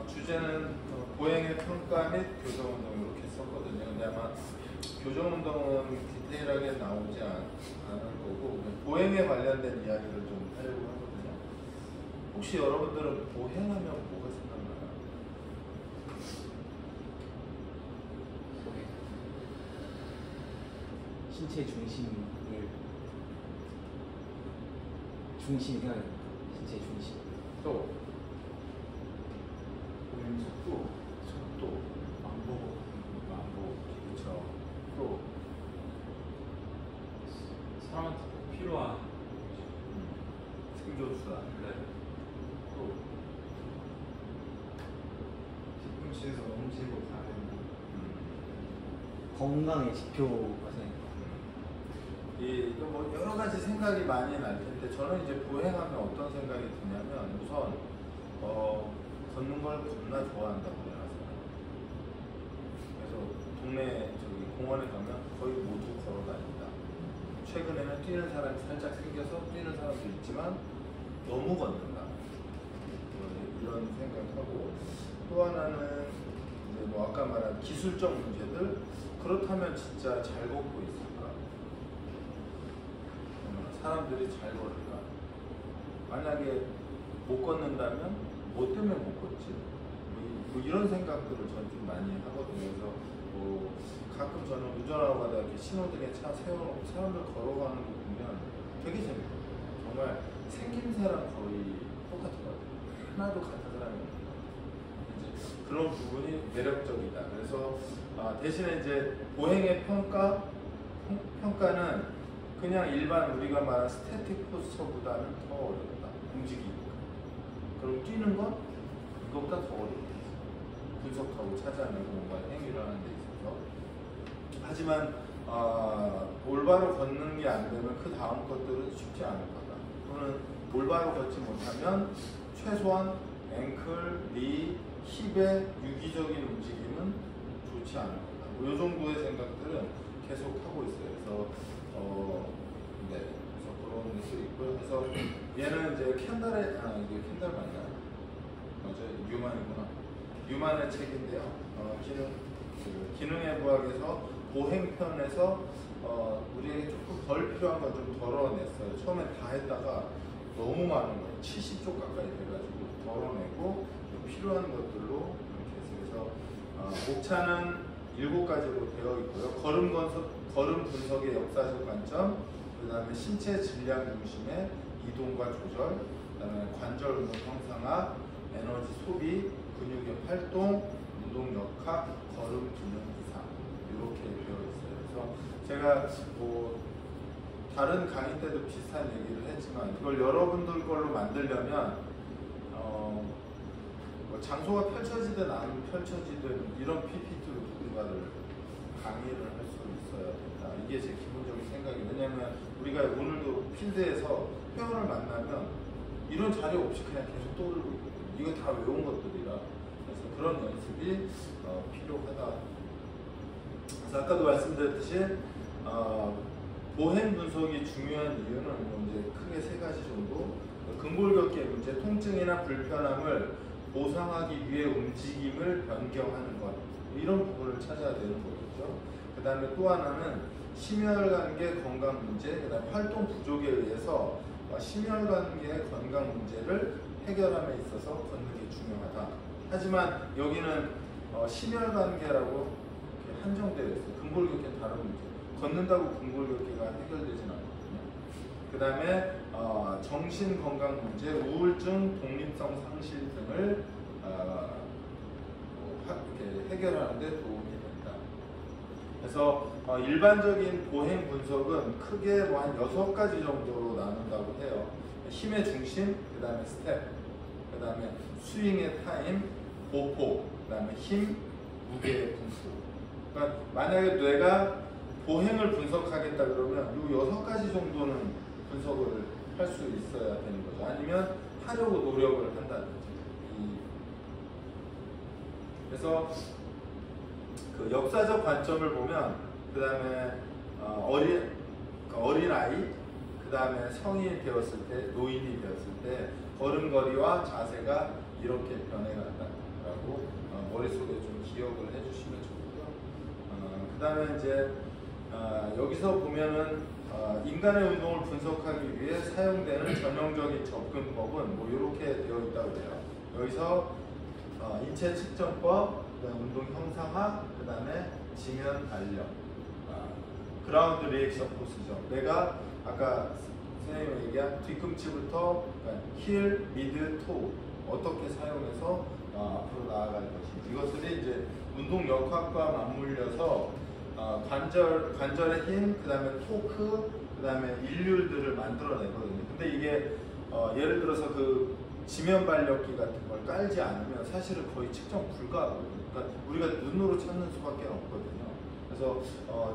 주제는 보행의 평가 및 교정운동 이렇게 썼거든요. 근데 아마 교정운동은 디테일하게 나오지 않을 거고 보행에 관련된 이야기를 좀 하려고 하거든요. 혹시 여러분들은 보행하면 뭐가 생각나요? 신체 중심이 생각납니다. 신체 중심. 또 보행 속도, 왕복, 그렇죠. 또 사람한테 꼭 필요한 생존수단. 네. 또 뒤꿈치에서 넘치고 가는 건강의 지표가 생각납니다. 뭐 여러 가지 생각이 많이 날 텐데 저는 이제 보행하면 어떤 생각이 드냐면 우선 걷는 걸 겁나 좋아한다고 해서 그래서 동네 공원에 가면 거의 모두 걸어 다닌다. 최근에는 뛰는 사람이 살짝 생겨서 뛰는 사람도 있지만 너무 걷는다. 이런 생각하고 또 하나는 이제 뭐 아까 말한 기술적 문제들. 그렇다면 진짜 잘 걷고 있을까? 사람들이 잘 걸을까? 만약에 못 걷는다면 뭐 때문에 못 걷지? 뭐 이런 생각들을 저는 좀 많이 하거든요. 그래서 뭐 가끔 저는 운전하고 가다 이렇게 신호등에 차 세워놓고 사람들 걸어가는 거 보면 되게 재밌거든요. 정말 생김새랑 거의 똑같더라고요. 하나도 같은 사람이 없는 것 같아요. 이제 그런 부분이 매력적이다. 그래서 대신에 이제 보행의 평가는 그냥 일반 우리가 말한 스태틱 포스처보다는 더 어렵다. 움직이니까. 그럼 뛰는 건 이것보다 더 어렵다. 분석하고 찾아내고 뭔가 행위를 하는 데 있어서. 하지만 올바로 걷는 게 안 되면 그 다음 것들은 쉽지 않을 거다. 또는 올바로 걷지 못하면 최소한 앵클, 니, 힙의 유기적인 움직임은 좋지 않을 거다. 뭐 이 정도의 생각들은 계속 하고 있어요. 그래서 그래서 그런 것도 있고요. 그래서 얘는 이제 이게 캔달 맞나요? 맞아요. 뉴만의 책인데요. 기능의 부학에서 보행편에서 우리에게 조금 덜 필요한 걸 좀 덜어냈어요. 처음에 다 했다가 너무 많은 거예요. 70쪽 가까이 돼가지고 덜어내고 좀 필요한 것들로 이렇게 해서 목차는 7가지로 되어 있고요. 걸음 분석의 역사적 관점, 그 다음에 신체 질량 중심의 이동과 조절, 그 다음에 관절 운동 형상학, 에너지 소비, 근육의 활동, 운동 역학, 걸음 기능 이상 이렇게 되어 있어요. 그래서 제가 뭐 다른 강의 때도 비슷한 얘기를 했지만 이걸 여러분들 걸로 만들려면 뭐 장소가 펼쳐지든 안 펼쳐지든 이런 PPT로 누군가를 강의를 할 수 있어야 된다. 이게 제 기본적인 생각이에요. 왜냐하면 우리가 오늘도 필드에서 회원을 만나면 이런 자료 없이 그냥 계속 떠들고 있거든요. 이거 다 외운 것들이라. 그래서 그런 연습이 필요하다. 그래서 아까도 말씀드렸듯이 보행 분석이 중요한 이유는 뭐 이제 크게 3가지 정도. 근골격계 문제, 통증이나 불편함을 보상하기 위해 움직임을 변경하는 것, 이런 부분을 찾아야 되는 거겠죠. 그 다음에 또 하나는 심혈관계 건강 문제, 그 다음에 활동 부족에 의해서 심혈관계 건강 문제를 해결함에 있어서 걷는 게 중요하다. 하지만 여기는 심혈관계라고 한정되어 있어요. 근골격계는 다른 문제. 걷는다고 근골격계가 해결되진 않거든요. 그 다음에 정신건강 문제, 우울증, 독립성 상실 등을 이렇게 해결하는 데 도움이 된다. 그래서 일반적인 보행 분석은 크게 뭐 한 6가지 정도로 나눈다고 해요. 힘의 중심, 그 다음에 스텝, 그 다음에 스윙의 타임, 보폭, 그 다음에 힘, 무게의 분수. 그러니까 만약에 뇌가 보행을 분석하겠다 그러면 이 6가지 정도는 분석을 할 수 있어야 되는 거죠. 아니면 하려고 노력을 한다든지. 그래서 그 역사적 관점을 보면 그 다음에 어린 아이, 그 다음에 성인이 되었을 때, 노인이 되었을 때 걸음걸이와 자세가 이렇게 변해간다라고 머릿속에 좀 기억을 해주시면 좋고요. 그 다음에 이제 여기서 보면은 인간의 운동을 분석하기 위해 사용되는 전형적인 접근법은 뭐 이렇게 되어 있다고 해요. 여기서 인체 측정법, 그다음에 운동 형상화, 그 다음에 지면 단력, 그라운드 리액션 포스죠. 내가 아까 선생님이 얘기한 뒤꿈치부터 힐, 미드, 토 어떻게 사용해서 앞으로 나아갈 것인지, 이것들이 이제 운동 역학과 맞물려서 관절의 힘, 그 다음에 토크, 그 다음에 일률들을 만들어내거든요. 근데 이게 예를 들어서 그 지면 발력기 같은 걸 깔지 않으면 사실은 거의 측정 불가하거든요. 그러니까 우리가 눈으로 찾는 수밖에 없거든요. 그래서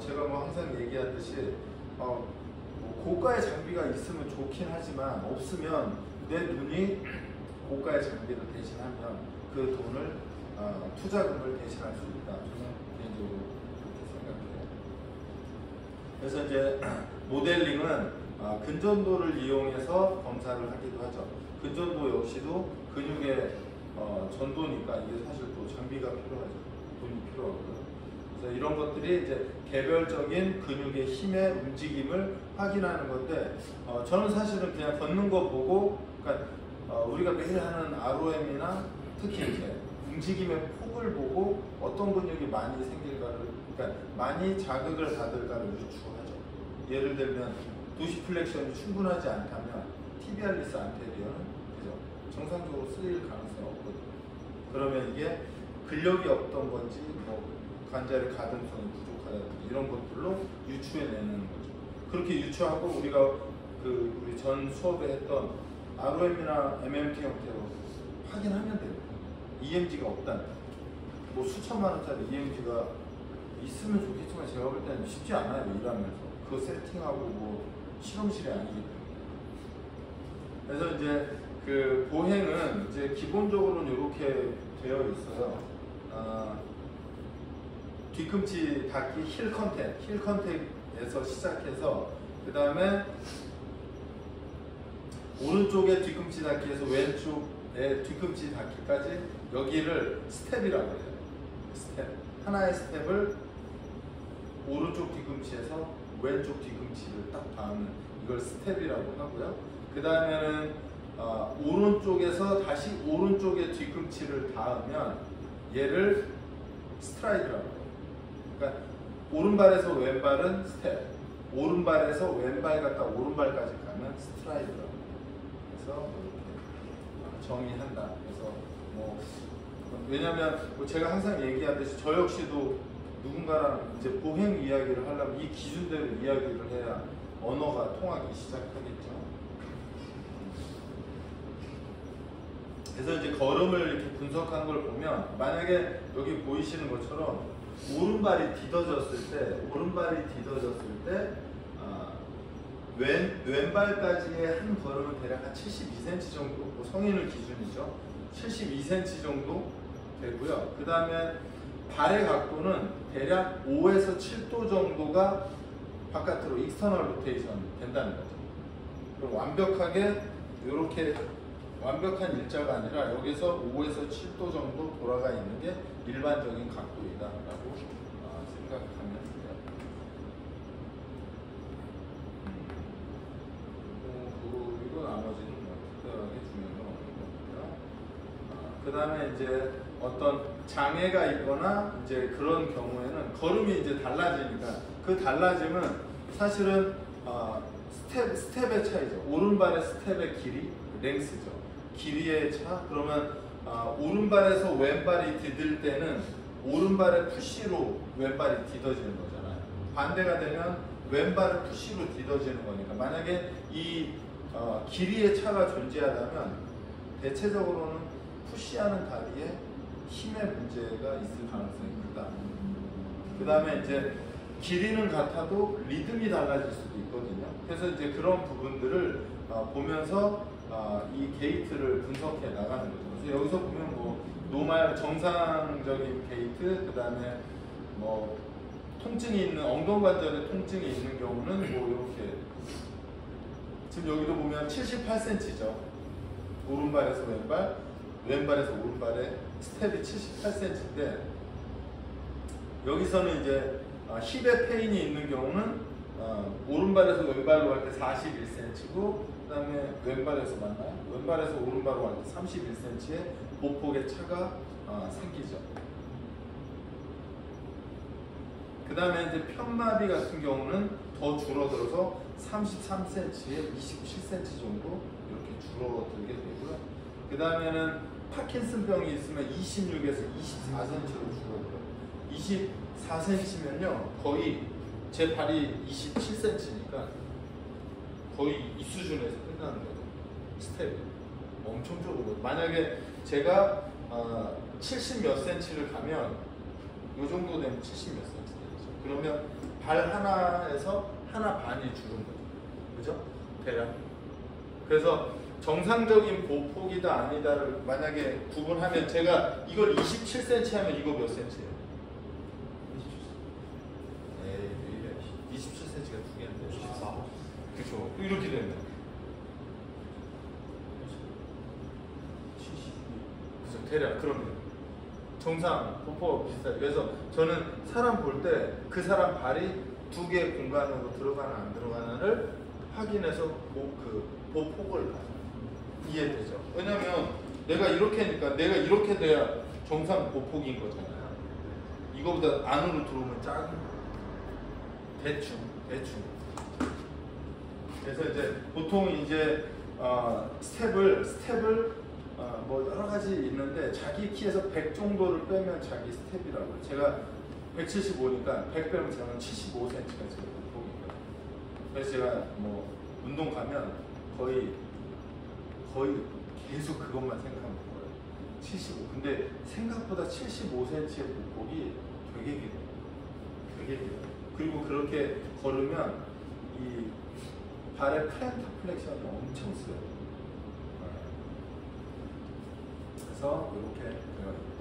제가 뭐 항상 얘기하듯이 뭐 고가의 장비가 있으면 좋긴 하지만 없으면 내 눈이 고가의 장비를 대신하면 그 돈을 투자금을 대신할 수 있다. 저는 개인적으로 그렇게 생각해요. 그래서 이제 모델링은 근전도를 이용해서 검사를 하기도 하죠. 근전도 역시도 근육의 전도니까 이게 사실 또 장비가 필요하죠. 돈이 필요하고요. 그래서 이런 것들이 이제 개별적인 근육의 힘의 움직임을 확인하는 건데, 저는 사실은 그냥 걷는 거 보고, 그러니까 우리가 매일 하는 ROM이나 특히 이제 움직임의 폭을 보고 어떤 근육이 많이 생길까를, 그러니까 많이 자극을 받을까를 유추하죠. 예를 들면 도시플렉션이 충분하지 않다면 티비알리스 안테리어는 그죠? 정상적으로 쓰일 가능성이 없거든요. 그러면 이게 근력이 없던 건지 뭐 관절의 가동성이 부족하다든지 이런 것들로 유추해내는 거죠. 그렇게 유추하고 우리가 우리 전 수업에 했던 ROM이나 MMT 형태로 확인하면 됩니다. EMG가 없다는, 뭐 수천만 원짜리 EMG가 있으면 좋겠지만 제가 볼 때는 쉽지 않아요. 일하면서 그거 세팅하고 뭐 실험실이 아니기 때문에. 그래서 이제 그 보행은 이제 기본적으로는 이렇게 되어 있어요. 뒤꿈치 닿기 힐 컨택에서 시작해서 그 다음에 오른쪽에 뒤꿈치 닿기에서 왼쪽에 뒤꿈치 닿기까지 여기를 스텝이라고 해요. 스텝. 하나의 스텝을 오른쪽 뒤꿈치에서 왼쪽 뒤꿈치를 딱 닿는 이걸 스텝이라고 하고요. 그 다음에는 오른쪽에서 다시 오른쪽의 뒤꿈치를 닿으면 얘를 스트라이드라고 해요. 그러니까 오른발에서 왼발은 스텝, 오른발에서 왼발 갔다 오른발까지 가면 스트라이드라고 해요. 그래서 이렇게 정의한다. 그래서 뭐 왜냐면 뭐 제가 항상 얘기하듯이 저 역시도 누군가랑 이제 보행 이야기를 하려면 이 기준대로 이야기를 해야 언어가 통하기 시작하겠죠. 그래서 이제 걸음을 이렇게 분석한 걸 보면 만약에 여기 보이시는 것처럼 오른발이 뒤덮어졌을 때 왼발까지의 한 걸음은 대략 한 72cm 정도, 뭐 성인을 기준이죠. 72cm 정도 되고요. 그 다음에 발의 각도는 대략 5에서 7도 정도가 바깥으로 익스터널 로테이션 된다는 거죠. 그럼 완벽하게 이렇게 완벽한 일자가 아니라 여기서 5에서 7도 정도 돌아가 있는 게 일반적인 각도이다라고 생각하면 돼요. 그리고 나머지는 특별하게 중요한 건 없는 거고요. 그 다음에 이제 어떤 장애가 있거나 이제 그런 경우에는 걸음이 이제 달라지니까 그 달라짐은 사실은 스텝의 차이죠. 오른발의 스텝의 길이, 랭스죠. 길이의 차. 그러면 오른발에서 왼발이 디딜 때는 오른발의 푸시로 왼발이 디뎌지는 거잖아요. 반대가 되면 왼발의 푸시로 디뎌지는 거니까 만약에 이 길이의 차가 존재하다면 대체적으로는 푸시하는 다리에 힘의 문제가 있을 가능성이 크다. 그 다음에 이제 길이는 같아도 리듬이 달라질 수도 있거든요. 그래서 이제 그런 부분들을 보면서 이 게이트를 분석해 나가는 거죠. 그래서 여기서 보면 뭐 노말 정상적인 게이트, 그 다음에 뭐 통증이 있는 엉덩관절에 통증이 있는 경우는 뭐 이렇게 지금 여기도 보면 78cm죠. 오른발에서 왼발, 왼발에서 오른발의 스텝이 78cm인데 여기서는 이제 힙에 페인이 있는 경우는 오른발에서 왼발로 할 때 41cm고 그 다음에 왼발에서 만나요. 왼발에서 오른발로 할 때 31cm의 보폭의 차가 생기죠. 그 다음에 이제 편마비 같은 경우는 더 줄어들어서 33cm에 27cm 정도 이렇게 줄어들게 되고요. 그 다음에는 파킨슨병이 있으면 26에서 24cm로 줄어들어요. 24cm면요 거의 제 발이 27cm니까 거의 이 수준에서 끝나는 거죠. 스텝이 엄청 줄어들어요. 만약에 제가 70 몇 cm를 가면 이 정도 되면 70 몇 cm 되죠. 그러면 발 하나에서 하나 반이 줄은 거죠. 그죠? 대략. 그래서 정상적인 보폭이다 아니다를 만약에 구분하면 제가 이걸 27cm 하면 이거 몇 cm예요? 27cm가 두 개인데 24. 그렇죠. 이렇게 됩니다. 70. 그죠. 대략 그럽니다. 정상 보폭 비슷해요. 그래서 저는 사람 볼 때 그 사람 발이 두 개의 공간으로 들어가나 안 들어가나를 확인해서 그 보폭을 봐요. 이해되죠? 왜냐면 내가 이렇게 하니까 내가 이렇게 돼야 정상 보폭인 거잖아요. 이거보다 안으로 들어오면 작은 거. 대충. 그래서 이제 보통 이제 스텝을 뭐 여러 가지 있는데 자기 키에서 100 정도를 빼면 자기 스텝이라고요. 제가 175니까 100 빼면 저는 75cm가 제 보폭이에요. 그래서 제가 뭐 운동 가면 거의 계속 그것만 생각하는 거예요. 75. 근데 생각보다 75cm의 보폭이 되게 길어요. 그리고 그렇게 걸으면 이 발의 플랜터 플렉션이 엄청 세요. 그래서 이렇게 되어 있다.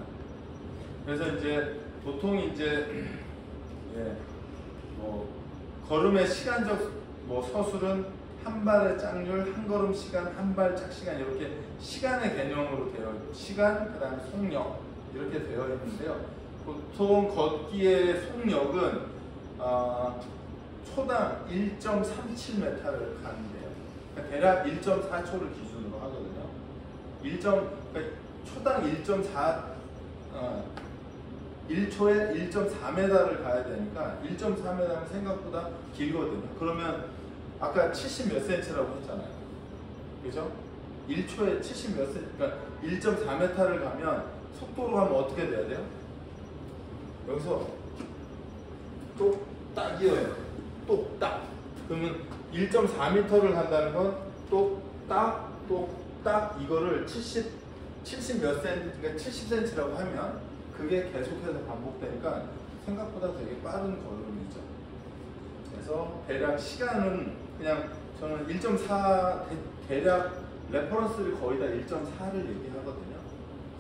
그래서 이제 보통 이제 뭐 걸음의 시간적 뭐 서술은 한 발의 짝률, 한 걸음 시간, 한 발짝 시간 이렇게 시간의 개념으로 되어 있고 시간, 그 다음에 속력 이렇게 되어 있는데요. 보통 걷기의 속력은 초당 1.37m를 가는데요. 그러니까 대략 1.4초를 기준으로 하거든요. 그러니까 초당 1초에 1.4m를 가야 되니까 1.4m는 생각보다 길거든요. 그러면 아까 70 몇 cm라고 했잖아요. 그죠? 1초에 70 몇 cm, 그러니까 1.4m를 가면 속도로 가면 어떻게 돼야 돼요? 여기서 똑딱이어요. 똑딱. 그러면 1.4m를 간다는 건 똑딱, 똑딱 이거를 70 몇 cm, 그러니까 70cm라고 하면 그게 계속해서 반복되니까 생각보다 되게 빠른 걸음이죠. 그래서 대략 시간은 그냥 저는 1.4 대략 레퍼런스를 거의 다 1.4를 얘기하거든요.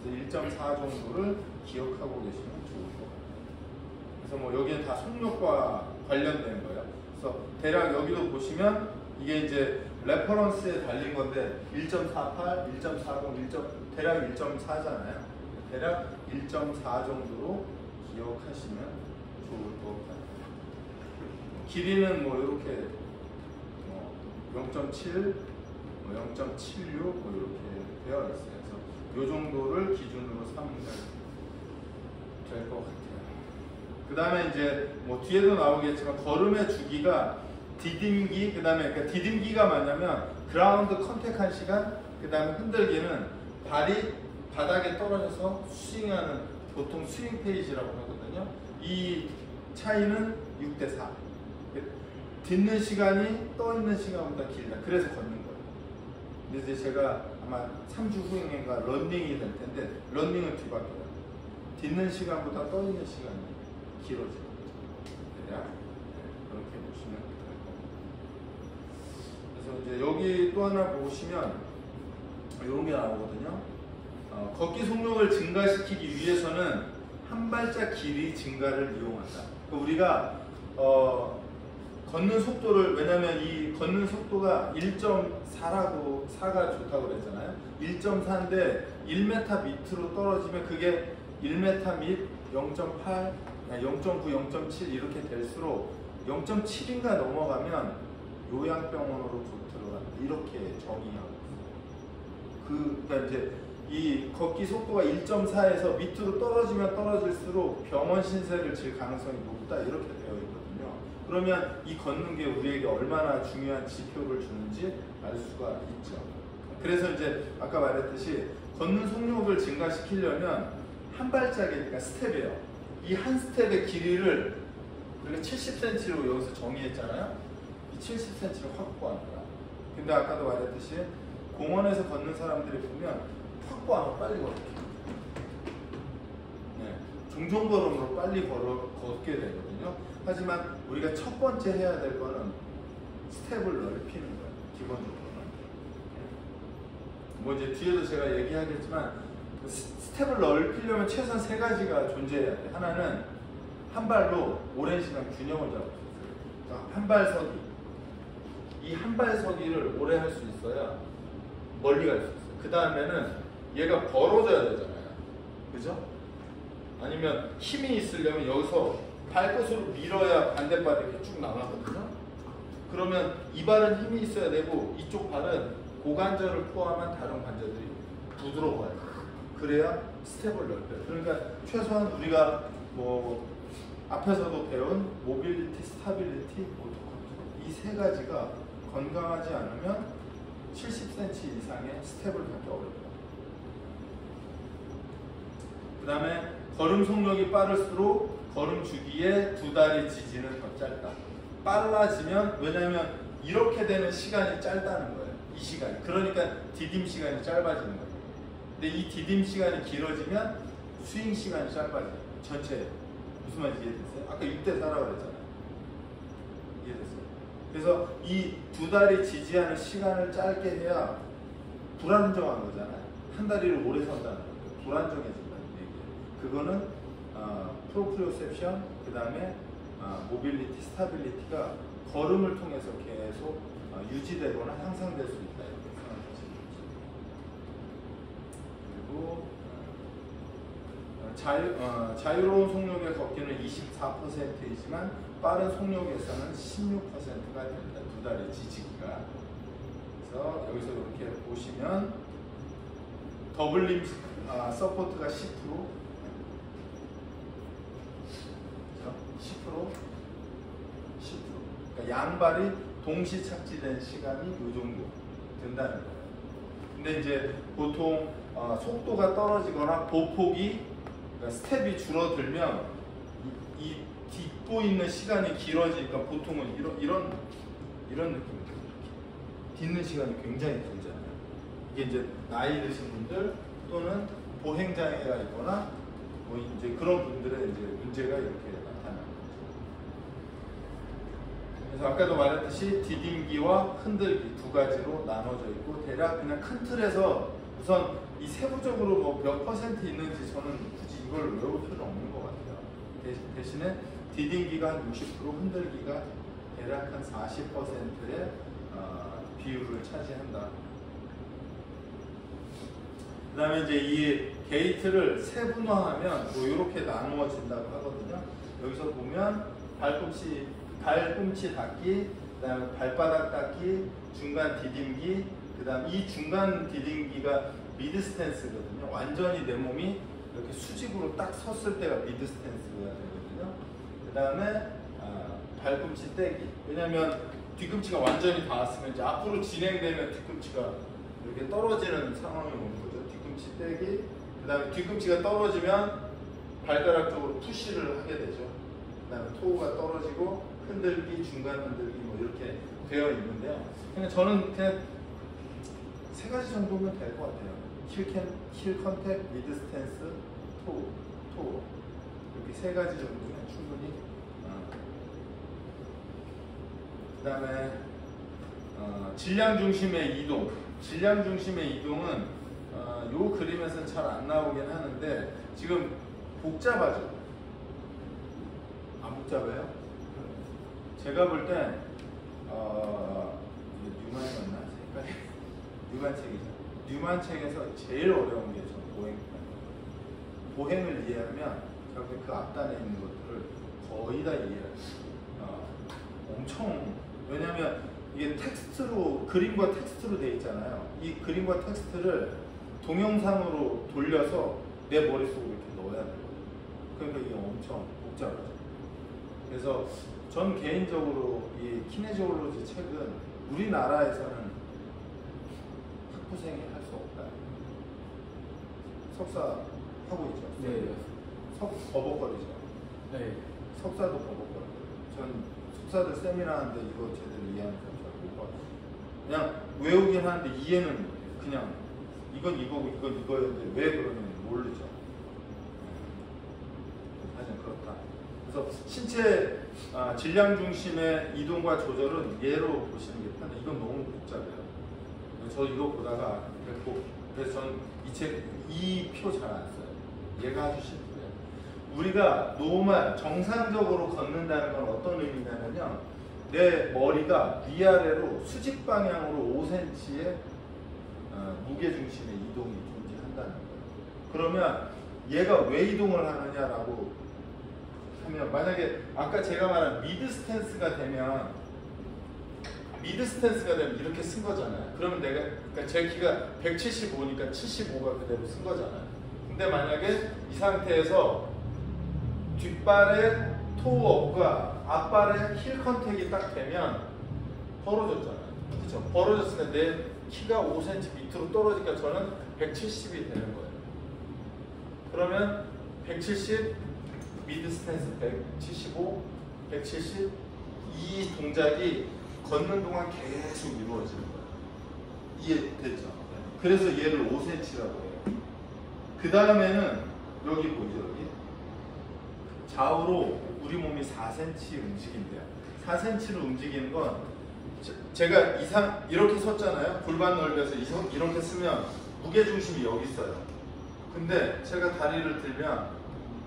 그래서 1.4 정도를 기억하고 계시면 좋을 것 같아요. 그래서 뭐 여기는 다 속력과 관련된 거예요. 그래서 대략 여기도 보시면 이게 이제 레퍼런스에 달린 건데 1.48, 1.40, 대략 1.4잖아요. 대략 1.4 정도로 기억하시면 좋을 것 같아요. 길이는 뭐 이렇게 0.7, 0.76 뭐 이렇게 되어 있어요. 그래서 이 정도를 기준으로 삼으면 될 것 같아요. 그 다음에 이제 뭐 뒤에도 나오겠지만 걸음의 주기가 디딤기, 그 다음에 그러니까 디딤기가 뭐냐면 그라운드 컨택한 시간, 그 다음에 흔들기는 발이 바닥에 떨어져서 스윙하는 보통 스윙 페이지라고 하거든요. 이 차이는 6대4. 딛는 시간이 떠 있는 시간보다 길다. 그래서 걷는 거예요. 근데 이제 제가 아마 3주 후인가 런닝이 될 텐데 런닝은 뒤바뀌어요. 딛는 시간보다 떠 있는 시간이 길어지는 거죠. 대략 그렇게 보시면 될 겁니다. 그래서 이제 여기 또 하나 보시면 이런 게 나오거든요. 걷기 속력을 증가시키기 위해서는 한 발짝 길이 증가를 이용한다. 우리가 걷는 속도를, 왜냐면 이 걷는 속도가 1.4라고 4가 좋다고 그랬잖아요. 1.4인데 1m 밑으로 떨어지면 그게 1m 및 0.8, 0.9, 0.7 이렇게 될수록 0.7인가 넘어가면 요양병원으로 곧 들어간다. 이렇게 정의하고 있어요. 그러니까 이제 이 걷기 속도가 1.4에서 밑으로 떨어지면 떨어질수록 병원 신세를 질 가능성이 높다. 이렇게 되어 있거든요. 그러면 이 걷는 게 우리에게 얼마나 중요한 지표를 주는지 알 수가 있죠. 그래서 이제 아까 말했듯이 걷는 속력을 증가시키려면 한 발짝이니까 스텝이에요. 이 한 스텝의 길이를 우리가 70cm로 여기서 정의했잖아요. 이 70cm를 확보합니다. 근데 아까도 말했듯이 공원에서 걷는 사람들이 보면 확보 안 하고 빨리 걷게. 네, 종종걸음으로 빨리 걷게 되거든요. 하지만 우리가 첫 번째 해야 될 거는 스텝을 넓히는 거예요. 기본적으로는. 뭐 이제 뒤에도 제가 얘기하겠지만 스텝을 넓히려면 최소한 세 가지가 존재해야 돼. 하나는 한 발로 오랜 시간 균형을 잡을 수 있어요. 그러니까 한 발 서기. 이 한 발 서기를 오래 할 수 있어야 멀리 갈 수 있어요. 그 다음에는 얘가 벌어져야 되잖아요. 그죠? 아니면 힘이 있으려면 여기서 발끝으로 밀어야 반대발이 이렇게 쭉 나가거든요. 그러면 이 발은 힘이 있어야 되고 이쪽 발은 고관절을 포함한 다른 관절들이 부드러워야 돼요. 그래야 스텝을 넓혀요. 그러니까 최소한 우리가 뭐 앞에서도 배운 모빌리티, 스타빌리티, 이 세 가지가 건강하지 않으면 70cm 이상의 스텝을 갖기 어렵다. 그 다음에 걸음 속력이 빠를수록 걸음 주기에 두 다리 지지는 더 짧다. 빨라지면, 왜냐하면 이렇게 되는 시간이 짧다는 거예요. 이 시간이. 그러니까 디딤 시간이 짧아지는 거예요. 근데 이 디딤 시간이 길어지면 스윙 시간이 짧아져요. 전체. 무슨 말인지 이해됐어요? 아까 6대4라고 그랬잖아요. 이해됐어요? 그래서 이 두 다리 지지하는 시간을 짧게 해야 불안정한 거잖아요. 한 다리를 오래 선다는 거예요. 불안정해진다는 얘기예요. 그거는 프로프리오셉션, 그 다음에 모빌리티, 스타빌리티가 걸음을 통해서 계속 유지되거나 향상될 수 있다. 이렇게 생각하시면 되죠. 그리고 자유로운 속력의 걷기는 24%이지만 빠른 속력에서는 16%가 됩니다. 두 다리 지지기가. 그래서 여기서 이렇게 보시면 더블림 서포트가 10%, 10%, 그러니까 양발이 동시 착지된 시간이 이 정도 된다는 거예요. 근데 이제 보통 속도가 떨어지거나 보폭이, 그러니까 스텝이 줄어들면 이 딛고 있는 시간이 길어지니까 보통은 이런 느낌이에요. 딛는 시간이 굉장히 길잖아요. 이게 이제 나이 드신 분들 또는 보행장애가 있거나 뭐 이제 그런 분들의 이제 문제가 이렇게 나타나는 거죠. 그래서 아까도 말했듯이 디딤기와 흔들기 두 가지로 나눠져 있고, 대략 그냥 큰 틀에서 우선 이 세부적으로 뭐 몇 퍼센트 있는지 저는 굳이 이걸 외울 필요는 없는 것 같아요. 대신에 디딤기가 한 60%, 흔들기가 대략 한 40%의 비율을 차지한다. 그 다음에 이제 이 게이트를 세분화하면 뭐 이렇게 나누어진다고 하거든요. 여기서 보면 발꿈치 닫기, 그 다음에 발바닥 닫기, 중간 디딤기, 그 다음 이 중간 디딤기가 미드 스탠스거든요. 완전히 내 몸이 이렇게 수직으로 딱 섰을 때가 미드 스탠스가 되거든요. 그 다음에 발꿈치 떼기. 왜냐면 뒤꿈치가 완전히 닿았으면 이제 앞으로 진행되면 뒤꿈치가 이렇게 떨어지는 상황이 오는 거죠. 뒤꿈치 떼기. 그 다음에 뒤꿈치가 떨어지면 발가락 쪽으로 푸시를 하게 되죠. 그 다음에 토우가 떨어지고 흔들기, 중간 흔들기 뭐 이렇게 되어 있는데요. 그냥 저는 그냥 세 가지 정도면 될 것 같아요. 힐 컨택, 미드 스탠스, 토우. 이렇게 세 가지 정도면 충분히. 그 다음에 질량 중심의 이동. 질량 중심의 이동은 요 그림에서는 잘 안 나오긴 하는데 지금 복잡하죠? 안 복잡해요? 제가 볼 땐 뉴만이었나? 뉴만 책이죠. 뉴만 책에서 제일 어려운 게 전 보행입니다. 보행을 이해하면 결국 그 앞단에 있는 것들을 거의 다 이해해요. 엄청, 왜냐면 이게 텍스트로, 그림과 텍스트로 돼 있잖아요. 이 그림과 텍스트를 동영상으로 돌려서 내 머릿속으로 이렇게 넣어야 돼요. 그러니까 이게 엄청 복잡하죠. 그래서 전 개인적으로 이 키네지올로지 책은 우리나라에서는 학부생이 할 수 없다. 석사 하고 있죠. 네. 버벅거리죠. 네. 석사도 버벅거려요. 전 석사들 세미나 하는데 이거 제대로 이해하는 사람 잘 못 봐요. 그냥 외우긴 하는데 이해는 그냥 이건 이거고 이건 이거였는데 왜 그러는지 모르죠. 하여튼 그렇다. 그래서 신체 질량 중심의 이동과 조절은 예로 보시는 게 편해요. 이건 너무 복잡해요. 저 이거 보다가 그래서 전 이 책, 이 표 잘 안 써요. 얘가 아주 심플해요. 우리가 노멀, 정상적으로 걷는다는 건 어떤 의미냐면요. 내 머리가 위아래로 수직 방향으로 5cm의 무게중심의 이동이 존재한다는 거예요. 그러면 얘가 왜 이동을 하느냐라고 하면, 만약에 아까 제가 말한 미드 스탠스가 되면 이렇게 쓴 거잖아요. 그러면 내가, 그러니까 제 키가 175니까 75가 그대로 쓴 거잖아요. 근데 만약에 이 상태에서 뒷발의 토우업과 앞발의 힐 컨택이 딱 되면 벌어졌잖아요. 그렇죠? 벌어졌으면 내 키가 5cm 밑으로 떨어지니까 저는 170이 되는 거예요. 그러면 170, 미드 스탠스 175, 170, 이 동작이 걷는 동안 계속 이루어지는 거예요. 이해됐죠? 그래서 얘를 5cm라고 해요. 그 다음에는 여기 보이죠? 여기 좌우로 우리 몸이 4cm 움직인대요. 4cm로 움직이는 건 제가 이렇게 섰잖아요. 골반 넓이에서 이렇게 쓰면 무게중심이 여기 있어요. 근데 제가 다리를 들면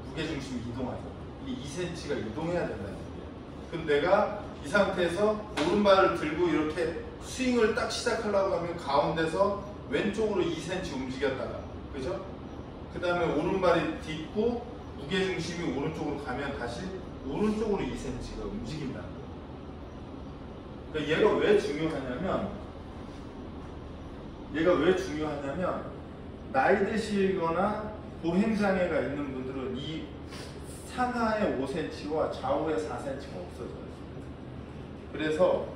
무게중심이 이동하죠. 이 2cm가 이동해야 된다는 얘기예요. 그럼 내가 이 상태에서 오른발을 들고 이렇게 스윙을 딱 시작하려고 하면 가운데서 왼쪽으로 2cm 움직였다가, 그죠? 그 다음에 오른발이 딛고 무게중심이 오른쪽으로 가면 다시 오른쪽으로 2cm가 움직인다는 거예요. 그러니까 얘가 왜 중요하냐면 나이 드시거나 보행장애가 있는 분들은 이 상하의 5cm와 좌우의 4cm가 없어져요. 그래서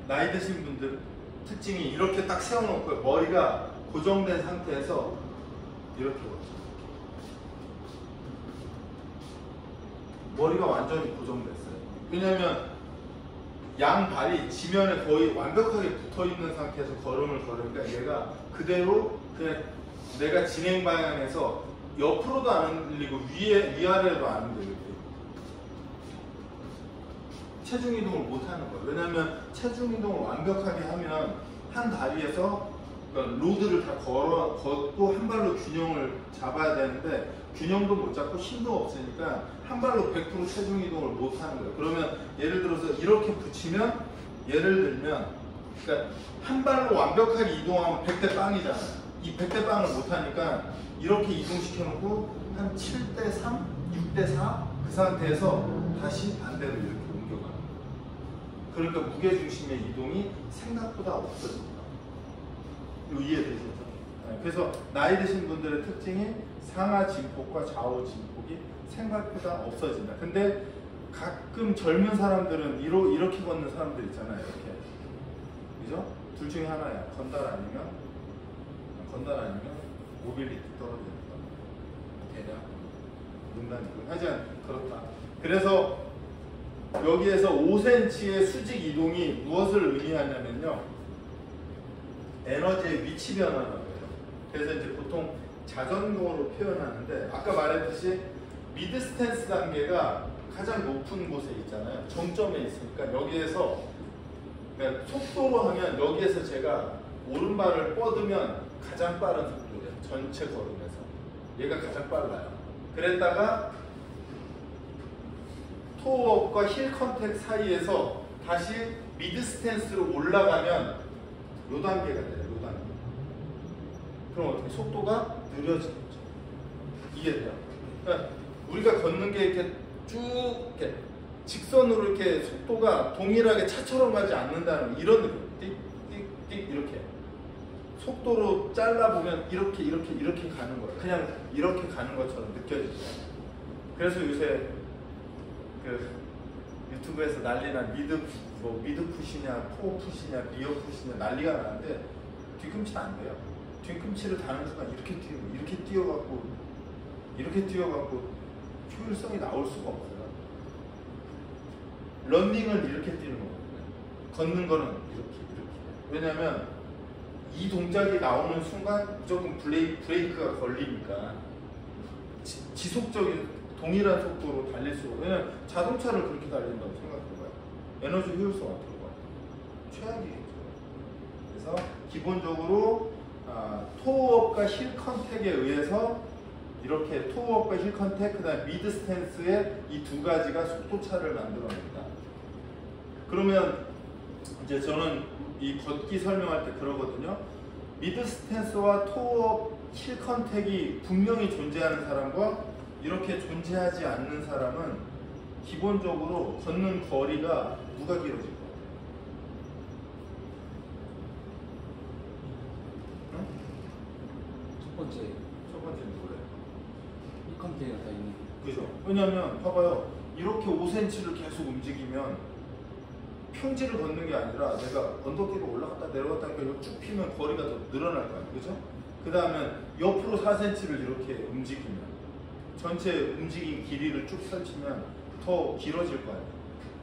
나이 드신 분들 특징이 이렇게 딱 세워놓고 머리가 고정된 상태에서 이렇게 걷죠. 머리가 완전히 고정됐어요. 왜냐면 양발이 지면에 거의 완벽하게 붙어있는 상태에서 걸음을 걸으니까 얘가 그대로 그냥 내가 진행 방향에서 옆으로도 안 흔들리고 위아래로도 안 흔들리고 체중 이동을 못 하는 거예요. 왜냐면 체중 이동을 완벽하게 하면 한 다리에서 그러니까 로드를 다 걷고 한 발로 균형을 잡아야 되는데 균형도 못 잡고 힘도 없으니까 한 발로 100% 체중 이동을 못 하는 거예요. 그러면 예를 들어서 이렇게 붙이면, 예를 들면 그러니까 한 발로 완벽하게 이동하면 100대 빵이잖아요. 이 100대 빵을 못 하니까 이렇게 이동시켜 놓고 한 7대 3, 6대 4 그 상태에서 다시 반대로 이렇게 옮겨가는 거예요. 그러니까 무게중심의 이동이 생각보다 없어집니다. 이해되시죠? 그래서 나이 드신 분들의 특징이 상하 진폭과 좌우 진폭이 생각보다 없어진다. 근데 가끔 젊은 사람들은 이렇게 걷는 사람들 있잖아요. 이렇게. 그죠? 둘 중에 하나야. 건달 아니면 모빌리티 떨어지는 거. 대략. 농담이고. 하지만 그렇다. 그래서 여기에서 5cm의 수직 이동이 무엇을 의미하냐면요. 에너지의 위치 변화라고 해요. 그래서 이제 보통 자전거로 표현하는데, 아까 말했듯이 미드 스탠스 단계가 가장 높은 곳에 있잖아요. 정점에 있으니까 여기에서 그러니까 속도로 하면 여기에서 제가 오른발을 뻗으면 가장 빠른 속도예요. 전체 걸음에서 얘가 가장 빨라요. 그랬다가 토어업과 힐 컨택 사이에서 다시 미드 스탠스로 올라가면 요 단계가 돼요. 요 단계. 그럼 어떻게 속도가 느려지는 거죠. 이해돼요? 그러니까 우리가 걷는 게 이렇게 쭉 이렇게 직선으로 이렇게 속도가 동일하게 차처럼 가지 않는다는 이런 느낌. 띡띡띡 이렇게 속도로 잘라보면 이렇게 가는 거예요. 그냥 이렇게 가는 것처럼 느껴지죠. 그래서 요새 그 유튜브에서 난리난 미드 푸시냐, 포 푸시냐, 리어 푸시냐 난리가 나는데 뒤꿈치는 안 돼요. 뒤꿈치를 다는 순간 이렇게 뛰어갖고 효율성이 나올 수가 없어요. 런닝은 이렇게 뛰는 거거든요. 걷는 거는 이렇게. 왜냐면 이 동작이 나오는 순간 무조건 브레이크가 걸리니까 지속적인 동일한 속도로 달릴 수가 없어요. 왜냐면 자동차를 그렇게 달린다고 생각해봐요. 에너지 효율성 어떻게 봐요? 최악이겠죠. 그래서 기본적으로 토어업과 힐 컨택에 의해서 이렇게 토어업과 힐 컨택, 그 다음에 미드 스탠스의 이 두 가지가 속도 차를 만들어냅니다. 그러면 이제 저는 이 걷기 설명할 때 그러거든요. 미드 스탠스와 토어업 힐 컨택이 분명히 존재하는 사람과 이렇게 존재하지 않는 사람은 기본적으로 걷는 거리가 누가 길어질 것 같아요? 응? 첫 번째는 뭐예요? 이 컨테이너가 다 있는. 그죠? 왜냐면 봐봐요. 이렇게 5cm를 계속 움직이면 평지를 걷는 게 아니라 내가 언덕길을 올라갔다 내려갔다 하니까 이거 쭉 피면 거리가 더 늘어날 거 아니에요. 그죠? 그 다음에 옆으로 4cm를 이렇게 움직이면 전체 움직임 길이를 쭉 펼치면 더 길어질 거 아니에요.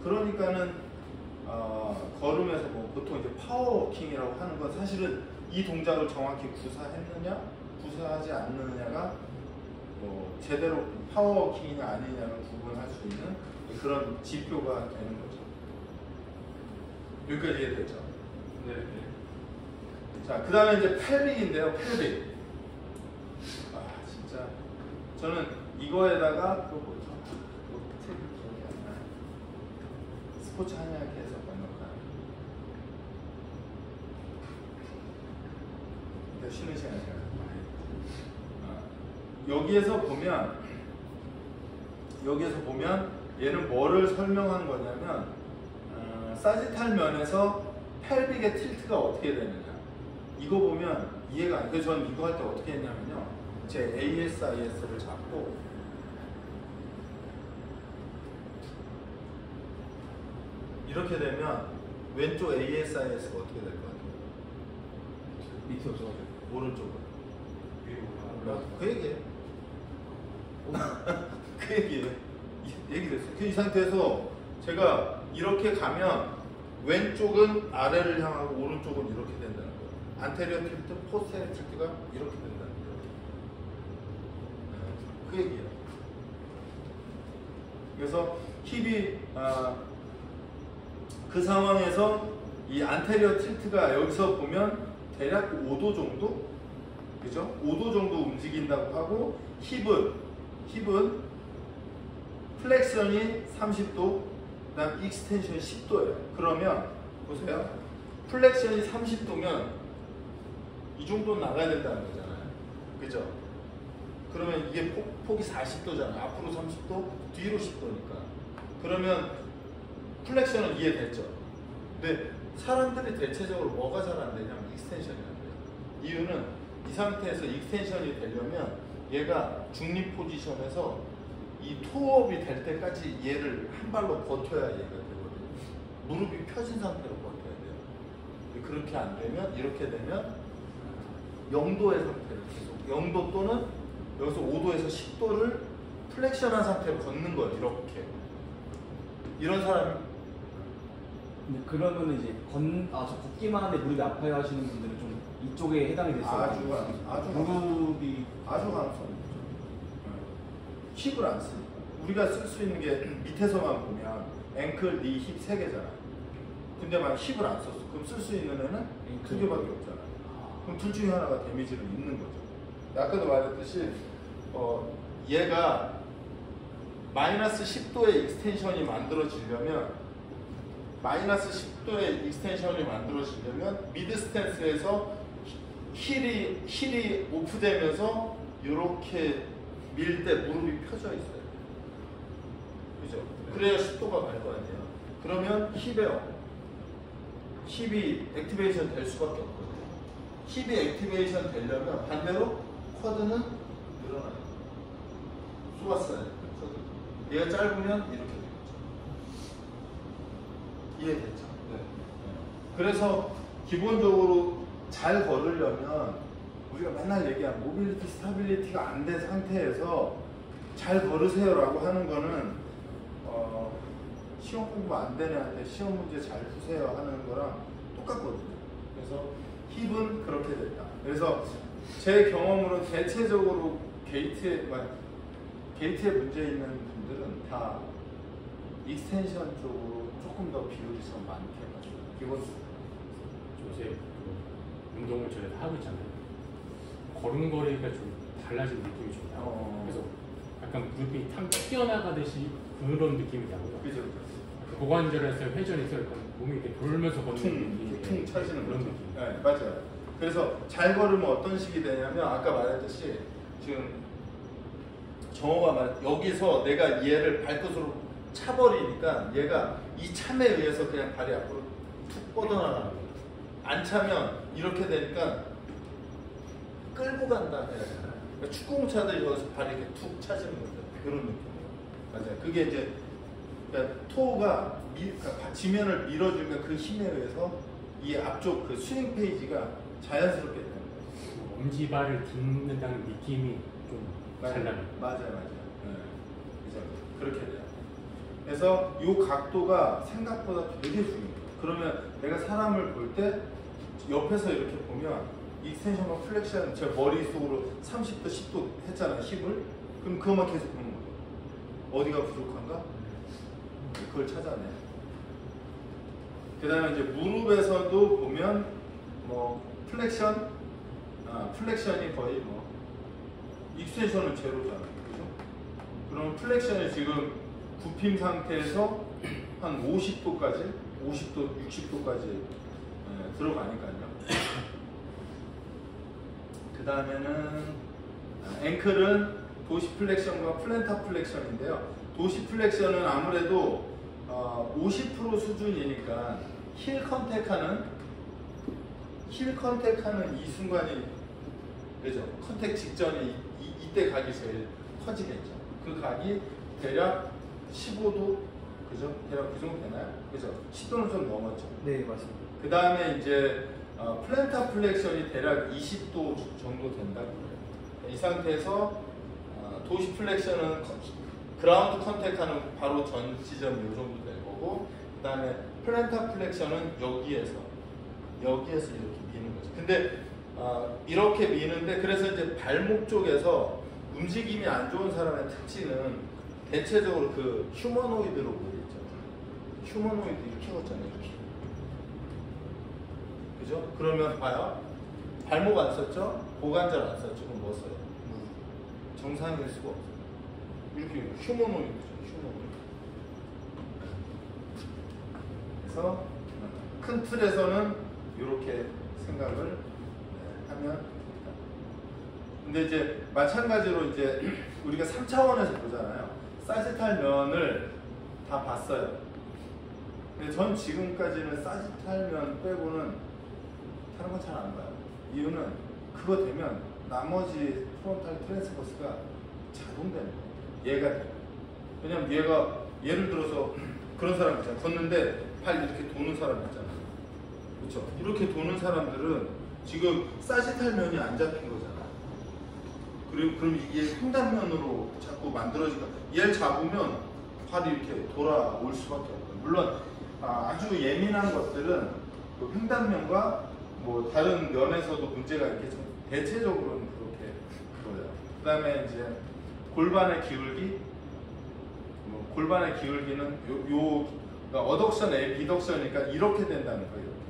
그러니까는 걸으면서 뭐 보통 이제 파워워킹이라고 하는 건 사실은 이 동작을 정확히 구사했느냐 구사하지 않느냐가 뭐 제대로 파워워킹이냐 아니냐를 구분할 수 있는 그런 지표가 되는 거죠. 여기까지 이해됐죠? 네. 자, 그 다음에 이제 펠빅인데요. 펠빅. 진짜 저는 이거에다가 그거 뭐죠? 그거 책이 기억이 안 나요. 스포츠 한의학에서 건너가요. 쉬는 시간에 제가 여기에서 보면 얘는 뭐를 설명하는 거냐면 사지탈 면에서 펠빅의 틸트가 어떻게 되느냐 이거 보면 이해가 안 돼요. 저는 이거 할 때 어떻게 했냐면요 제 ASIS를 잡고 이렇게 되면 왼쪽 ASIS가 어떻게 될 것 같아요? 밑에 없어가지고. 오른쪽은 위로 올라가. 그 얘기예요. 그 얘기예요. 얘기됐어요. 이 상태에서 제가 이렇게 가면 왼쪽은 아래를 향하고 오른쪽은 이렇게 된다는 거예요. 안테리어 틸트, 포스테리어 틸트가 이렇게 된다는 거예요. 그 얘기예요. 그래서 힙이 그 상황에서 이 안테리어 틸트가 여기서 보면 대략 5도 정도? 그죠? 5도 정도 움직인다고 하고 힙은 플렉션이 30도, 그 다음 익스텐션이 10도예요. 그러면 보세요. 플렉션이 30도면 이 정도는 나가야 된다는 거잖아요. 그죠? 그러면 이게 폭이 40도잖아요. 앞으로 30도, 뒤로 10도니까. 그러면 플렉션은 이해됐죠? 근데 사람들이 대체적으로 뭐가 잘 안 되냐면 익스텐션이 안 돼요. 이유는 이 상태에서 익스텐션이 되려면 얘가 중립 포지션에서 이 토업이 될 때까지 얘를 한 발로 버텨야 얘가 되거든요. 무릎이 펴진 상태로 버텨야 돼요. 그렇게 안 되면 이렇게 되면 0도의 상태를 계속 0도 또는 여기서 5도에서 10도를 플렉션한 상태로 걷는 거예요. 이렇게 이런 사람이 근데 그러면은 이제 저 걷기만 하는데 무릎이 아파요 하시는 분들은 좀 이쪽에 해당이 됐어요. 아주 무릎이 아주 가능성이 있죠. 힙을 안 쓰니까. 우리가 쓸 수 있는 게 밑에서만 보면 앵클, 니, 힙 3개잖아. 근데 만약 힙을 안 썼어. 그럼 쓸 수 있는 애는 2개밖에 없잖아. 그럼 둘 중에 하나가 데미지를 입는 거죠. 아까도 말했듯이 얘가 마이너스 10도의 익스텐션이 만들어지려면 미드 스탠스에서 힐이 오프되면서 이렇게 밀 때 무릎이 펴져 있어요. 그죠? 그래야 10도가 갈 거 아니에요. 그러면 힙이 액티베이션 될 수밖에 없거든요. 힙이 액티베이션 되려면 반대로 쿼드는 늘어나요. 쏘았어요. 얘가 짧으면 이렇게 되겠죠. 이해됐죠? 네. 그래서 기본적으로 잘 걸으려면 우리가 맨날 얘기한 모빌리티 스타빌리티가 안 된 상태에서 잘 걸으세요라고 하는 거는 시험 공부 안 되는 애한테 시험 문제 잘 푸세요 하는 거랑 똑같거든요. 그래서 힙은 그렇게 됐다. 그래서 제 경험으로 대체적으로 게이트에 문제 있는 분들은 다 익스텐션 쪽으로 조금 더 비율이 좀 많게 가지고 기본적으로 요새 운동을 저희가 하고 있잖아요. 걸음걸이가 좀 달라진 느낌이 좀 나요. 그래서 약간 무릎이 탕 튀어나가듯이 그런 느낌이 나고요. 그죠? 고관절에서 회전에서 약간 몸이 이렇게 돌면서 걷는 느낌이 퉁 차지는 그런 거죠. 느낌. 네, 맞아요. 그래서 잘 걸으면 어떤 식이 되냐면 아까 말했듯이 지금 정호가 여기서 내가 얘를 발끝으로 차버리니까 얘가 이 참에 의해서 그냥 발이 앞으로 툭 뻗어나가는 거예요. 안 차면 이렇게 되니까 끌고 간다 해야 되나? 그러니까 축구공 차듯이 여기서 발이 이렇게 툭 차지는 거죠. 그런 느낌이에요. 맞아요. 그게 이제 그러니까 토가 그러니까 지면을 밀어주면 그 힘에 의해서 이 앞쪽 그 스윙 페이지가 자연스럽게 되는 거예요. 엄지발을 딛는다는 느낌이 좀 잘 나요. 맞아요. 네. 그죠? 그렇게 돼요. 그래서 이 각도가 생각보다 되게 중요해요. 그러면 내가 사람을 볼 때 옆에서 이렇게 보면 익스텐션과 플렉션 제 머릿속으로 30도, 10도 했잖아요. 힙을. 그럼 그것만 계속 보는 거예요. 어디가 부족한가? 그걸 찾아내요. 그 다음에 이제 무릎에서도 보면 뭐 플렉션이 거의 뭐 익스텐션은 제로잖아요. 그죠? 그럼 플렉션이 지금 굽힘 상태에서 한 50도까지 50도, 60도까지 들어가니까요. 그 다음에는 앵클은 도시 플렉션과 플랜타 플렉션인데요. 도시 플렉션은 아무래도 50% 수준이니까 힐 컨택하는 이 순간이 그죠? 컨택 직전이 이때 각이 제일 커지겠죠. 그 각이 대략 15도 그죠? 대략 그 정도 되나요? 그죠? 10도는 좀 넘었죠. 네, 맞습니다. 그 다음에 이제 플랜타 플렉션이 대략 20도 정도 된다고 그래요. 이 상태에서 도시 플렉션은 그라운드 컨택하는 바로 전 지점이 이 정도 될 거고, 그 다음에 플랜타 플렉션은 여기에서 이렇게 미는 거죠. 근데 이렇게 미는데, 그래서 이제 발목 쪽에서 움직임이 안 좋은 사람의 특징은 대체적으로 그 휴머노이드로 보여있죠. 휴머노이드 이렇게 걷잖아요. 이렇게. 그죠? 그러면 봐요. 발목 안 썼죠? 고관절 안 썼죠? 그럼 뭐 써요? 정상일 수가 없어요. 이렇게 휴머노이드죠. 휴머노이드. 그래서 큰 틀에서는 이렇게 생각을 하면 됩니다. 근데 이제 마찬가지로 이제 우리가 3차원에서 보잖아요. 사지탈 면을 다 봤어요. 근데 전 지금까지는 사지탈 면 빼고는 다른 건 잘 안 봐요. 이유는 그거 되면 나머지 프론탈 트랜스버스가 자동되는 거예요. 얘가 돼요. 왜냐면 얘가 예를 들어서 그런 사람 있잖아요. 걷는데 팔 이렇게 도는 사람 있잖아요. 그렇죠? 이렇게 도는 사람들은 지금 사지탈 면이 안 잡힌 거잖아요. 그리고 그럼 이게 횡단면으로 자꾸 만들어지니까 얘를 잡으면 팔이 이렇게 돌아올 수밖에 없어요. 물론 아주 예민한 것들은 그 횡단면과 뭐 다른 면에서도 문제가 있겠죠. 대체적으로는 그렇게 보여요. 그 다음에 이제 골반의 기울기, 골반의 기울기는 그러니까 어덕션, 비덕션이니까 이렇게 된다는 거예요. 이렇게.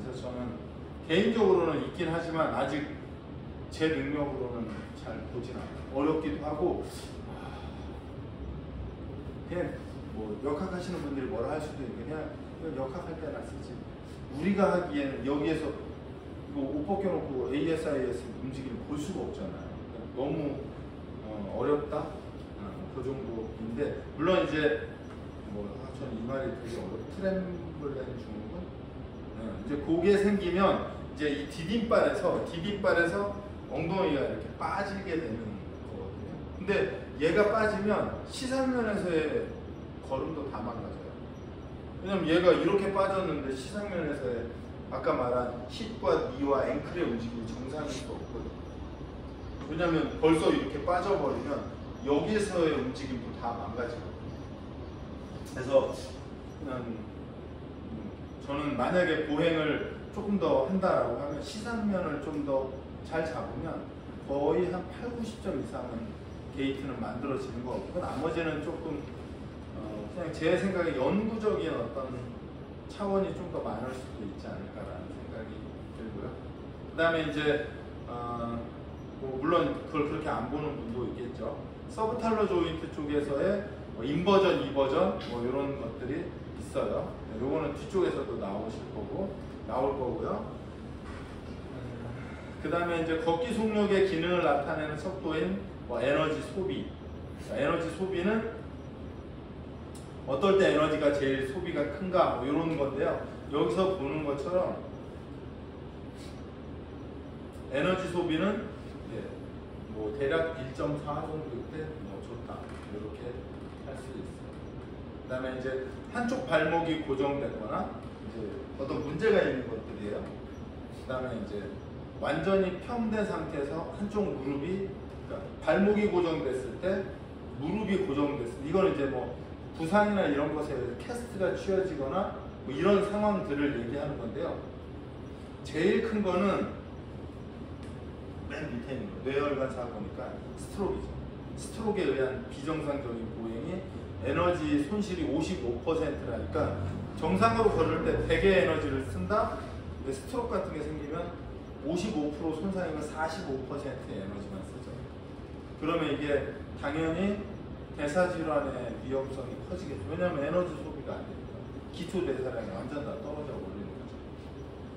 그래서 저는 개인적으로는 있긴 하지만 아직 제 능력으로는 잘 보진 않아요. 어렵기도 하고 그냥 뭐 역학하시는 분들이 뭐라 할 수도 있는데 그냥 역학할 때나 쓰지. 우리가 하기에는 여기에서 옷 벗겨놓고 ASIS 움직임을 볼 수가 없잖아요. 너무 어렵다? 그 정도인데, 물론 이제 저는 이 말이 되게 트렘블렌 중국은 이제 그게 생기면 이제 이 디딤발에서 엉덩이가 이렇게 빠지게 되는 거거든요. 근데 얘가 빠지면 시상면에서의 걸음도 다 망가져요. 왜냐면 얘가 이렇게 빠졌는데 시상면에서의 아까 말한 힙과 니와 앵클의 움직임이 정상일 수 없거든요. 왜냐면 벌써 이렇게 빠져버리면 여기에서의 움직임도 다 망가지거든요. 그래서 저는 만약에 보행을 조금 더 한다라고 하면 시상면을 좀 더 잘 잡으면 거의 한 80-90점 이상은 게이트는 만들어지는 것 같고, 나머지는 조금 그냥 제 생각에 연구적인 어떤 차원이 좀 더 많을 수도 있지 않을까라는 생각이 들고요. 그 다음에 이제 뭐 물론 그걸 그렇게 안 보는 분도 있겠죠. 서브탈러 조인트 쪽에서의 인버전, 이버전 뭐 이런 것들이 있어요. 요거는 뒤쪽에서도 나올 거고요. 그 다음에 이제 걷기 속력의 기능을 나타내는 속도인 에너지 소비. 에너지 소비는 어떨 때 에너지가 제일 소비가 큰가 뭐 이런 건데요. 여기서 보는 것처럼 에너지 소비는 뭐 대략 1.4 정도일 때 좋다 이렇게 할 수 있어요. 그 다음에 이제 한쪽 발목이 고정됐거나 이제 어떤 문제가 있는 것들이에요. 그 다음에 이제 완전히 평된 상태에서 한쪽 무릎이, 그러니까 발목이 고정됐을 때 무릎이 고정됐을 때, 이건 이제 뭐 부상이나 이런 것에 의해서 캐스트가 쥐어지거나 뭐 이런 상황들을 얘기하는 건데요. 제일 큰 거는 맨 밑에 있는 거, 뇌혈관 사고니까 스트로크이죠. 스트로크에 의한 비정상적인 보행이 에너지 손실이 55%라니까 정상으로 걸을 때 100의 에너지를 쓴다. 근데 스트로크 같은 게 생기면 55% 손상이면 45%의 에너지만 쓰죠. 그러면 이게 당연히 대사질환의 위험성이 커지겠죠. 왜냐하면 에너지 소비가 안 되니까. 기초 대사량이 완전 다 떨어져 버리는 거죠.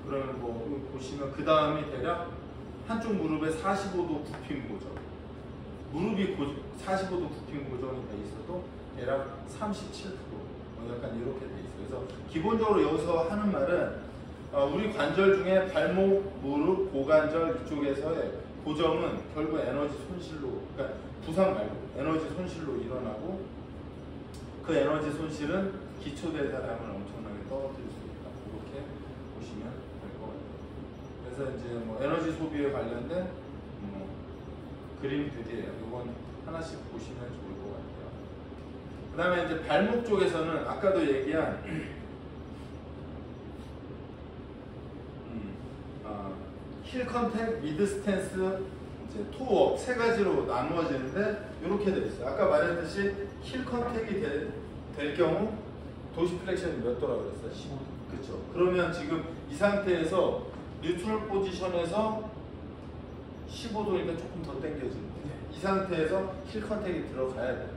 그러면 뭐 보시면 그 다음이 대략 한쪽 무릎에 45도 굽힘 고정. 무릎이 45도 굽힘 고정이 돼 있어도 대략 37%. 약간 이렇게 돼 있어요. 그래서 기본적으로 여기서 하는 말은 우리 관절 중에 발목, 무릎, 고관절 이쪽에서의 고정은 결국 에너지 손실로, 그러니까 부상 말고 에너지 손실로 일어나고, 그 에너지 손실은 기초 대사량을 엄청나게 떨어뜨릴 수 있다. 이렇게 보시면 될 것 같아요. 그래서 이제 뭐 에너지 소비에 관련된 그림들이에요. 이건 하나씩 보시면 좋을 것 같아요. 그 다음에 이제 발목 쪽에서는 아까도 얘기한 힐 컨택, 미드 스탠스, 이제 토업 세 가지로 나누어지는데 이렇게 되어 있어요. 아까 말했듯이 힐 컨택이 될 경우 도시플렉션이 몇 도라고 그랬어요? 15도. 그렇죠. 그러면 지금 이 상태에서 뉴트럴 포지션에서 15도니까 조금 더 당겨지는 거예요. 이 상태에서 힐 컨택이 들어가야 되죠.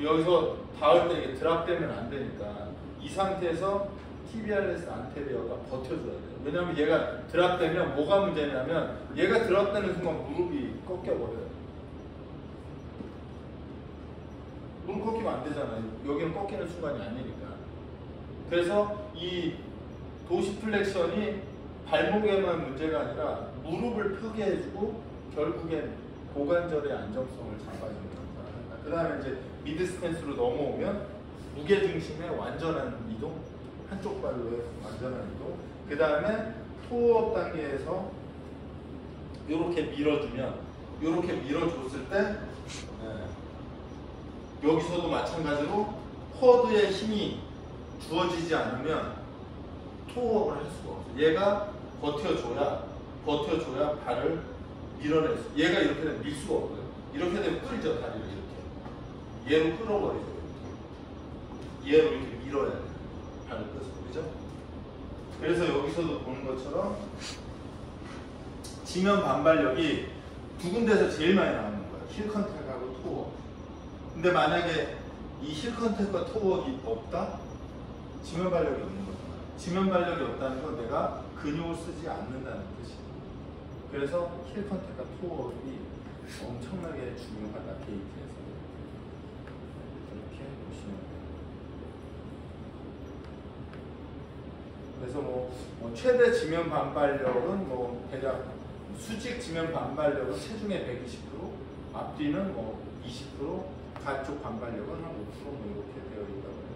여기서 닿을 때 이게 드랍되면 안 되니까 이 상태에서 TBRS 안테리어가 버텨줘야 돼요. 왜냐하면 얘가 드랍되면 뭐가 문제냐면 얘가 드랍되는 순간 무릎이 꺾여버려요. 무릎 꺾이면 안 되잖아요. 여기는 꺾이는 순간이 아니니까. 그래서 이 도시플렉션이 발목에만 문제가 아니라 무릎을 펴게 해주고 결국엔 고관절의 안정성을 잡아주는 거다. 그 다음에 이제 미드 스탠스로 넘어오면 무게중심의 완전한 이동, 한쪽 발로의 완전한 이동, 그 다음에 토어업 단계에서 이렇게 밀어주면, 이렇게 밀어줬을 때 여기서도 마찬가지로 쿼드의 힘이 주어지지 않으면 토어업을 할 수가 없어요. 얘가 버텨줘야 발을 밀어낼 수. 얘가 이렇게 되면 밀 수가 없고요. 이렇게 되면 끌죠, 다리를 이렇게. 얘로 끌어버리죠. 얘로 이렇게 밀어야 돼요. 발을 끌어서. 그죠? 그래서 여기서도 보는 것처럼 지면 반발력이 두 군데서 제일 많이 나오는 거예요. 힐 컨택하고 토어. 근데 만약에 이 힐 컨택과 토워크 없다? 지면 발력이 없는 거잖아. 지면 발력이 없다는 건 내가 근육을 쓰지 않는다는 뜻이야. 그래서 힐 컨택과 토워크이 엄청나게 중요하다, 게이트에서. 이렇게 보시면 돼요. 그래서 뭐 최대 지면 반발력은 뭐 대략 수직 지면 반발력은 체중의 120%, 앞뒤는 뭐 20%, 가쪽 반발력은 한 5% 뭐 이렇게 되어 있다고 해요.